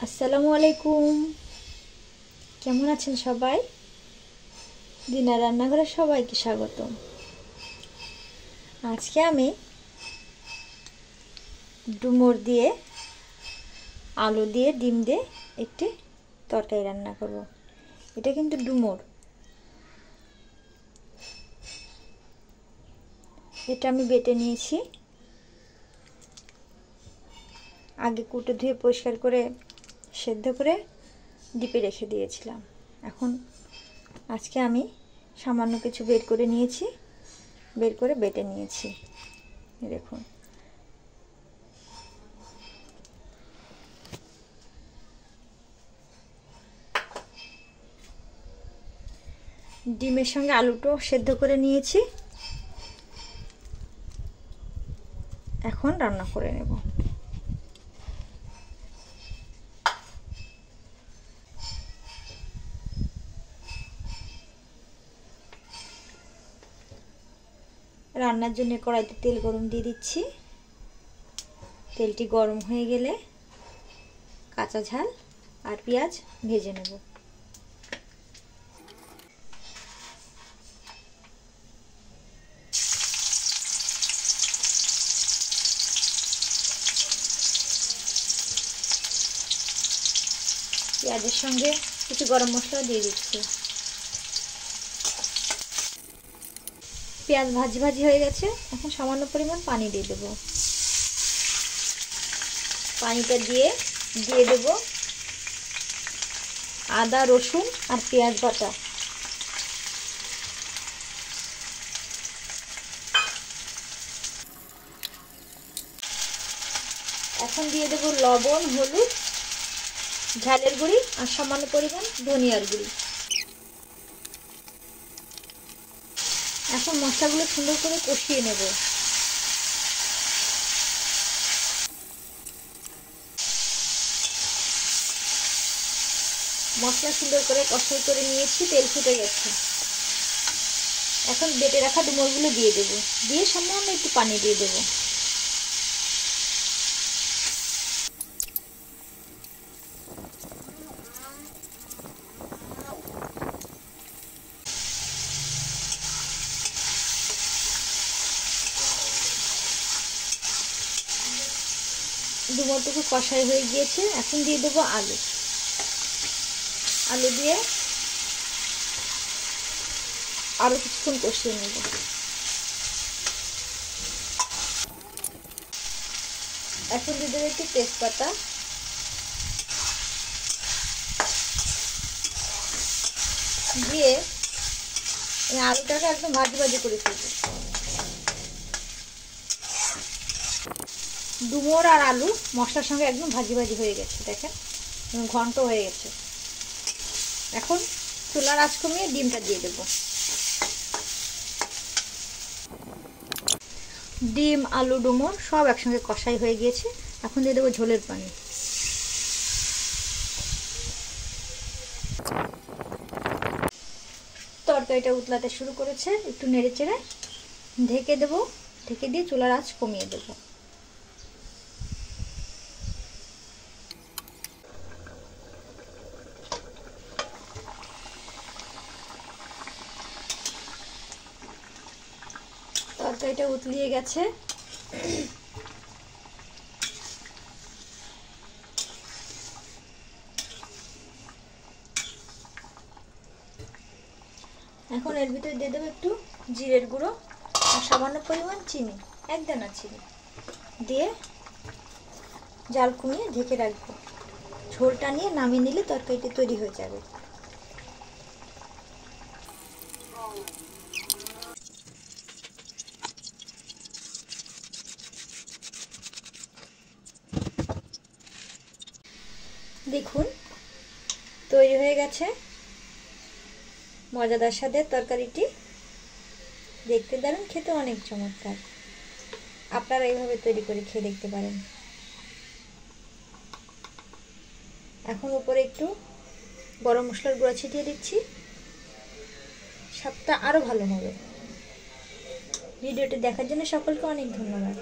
আসসালামু আলাইকুম। কেমন আছেন সবাই? দিনার রান্নাঘরে সবাইকে স্বাগতম। আজকে আমি ডুমুর দিয়ে আলু দিয়ে ডিম দিয়ে একটি তরকারি রান্না করব। এটা কিন্তু ডুমুর। এটা আমি বেটে নিয়েছি, আগে কুটে ধুয়ে পরিষ্কার করে সেদ্ধ করে ডিপে রেখে দিয়েছিলাম। এখন আজকে আমি সামান্য কিছু বের করে নিয়েছি, বের করে বেটে নিয়েছি। দেখুন, ডিমের সঙ্গে আলুটাও সেদ্ধ করে নিয়েছি। এখন রান্না করে নেব। রান্নার জন্য কড়াইতে তেল গরম দিয়ে দিচ্ছি। তেলটি গরম হয়ে গেলে কাঁচা ঝাল আর পেঁয়াজ ভেজে নেব। পেঁয়াজের সঙ্গে কিছু গরম মশলা দিয়ে দিচ্ছি। পেঁয়াজ ভাজি ভাজি হয়ে গেছে। এখন সামান্য পরিমাণ পানি দিয়ে দেব। পানিটা দিয়ে দেব আদা, রসুন আর পেঁয়াজ বাটা। এখন দিয়ে দেব লবণ, হলুদ, ঝালের গুঁড়ি আর সামান্য পরিমাণ ধনিয়ার গুঁড়ি। এখন মশলাগুলো সুন্দর করে কষিয়ে নেব। মশলা সুন্দর করে কষাই করে নিয়েছি, তেল ফুটে গেছে। এখন বেটে রাখা ডুমুরগুলো দিয়ে দেব, দিয়ে সামান্য একটু পানি দিয়ে দেব। ডুমুরটুকু কষাই হয়ে গিয়েছে। এখন দিয়ে দেবো আলু। আলু দিয়ে আরো কিছুক্ষণ কষিয়ে নেব। এখন দিয়ে দেবো একটু তেজপাতা, দিয়ে আলুটাকে একদম ভাজি ভাজি করে ফেলব। ডুমুর আর আলু মশলার সঙ্গে একদম ভাজি ভাজি হয়ে গেছে, দেখেন ঘন্ট হয়ে গেছে। এখন চুলার আঁচ কমিয়ে ডিমটা দিয়ে দেব। ডিম, আলু, ডুমুর সব একসঙ্গে কষাই হয়ে গিয়েছে। এখন দিয়ে দেবো ঝোলের পানি। তরকারিটা উতলাতে শুরু করেছে, একটু নেড়ে চেড়ে ঢেকে দেব। ঢেকে দিয়ে চুলার আঁচ কমিয়ে দেব। তরকারিটা উতলিয়ে গেছে। এখন এর ভিতরে দিয়ে দেবো একটু জিরের গুঁড়ো আর সামান্য পরিমাণ চিনি, এক দানা চিনি দিয়ে জাল কমিয়ে ঢেকে রাখবো। ঝোলটা নিয়ে নামিয়ে নিলে তরকারিটি তৈরি হয়ে যাবে। দেখুন তৈরি হয়ে গেছে মজাদার স্বাদের তরকারিটি। দেখতে দারুণ, খেতে অনেক চমৎকার। আপনারা এইভাবে তৈরি করে খেয়ে দেখতে পারেন। এখন উপরে একটু গরম মশলার গুঁড়া ছিটিয়ে দিচ্ছি, স্বাদটা আরো ভালো হবে। ভিডিওটি দেখার জন্য সকলকে অনেক ধন্যবাদ।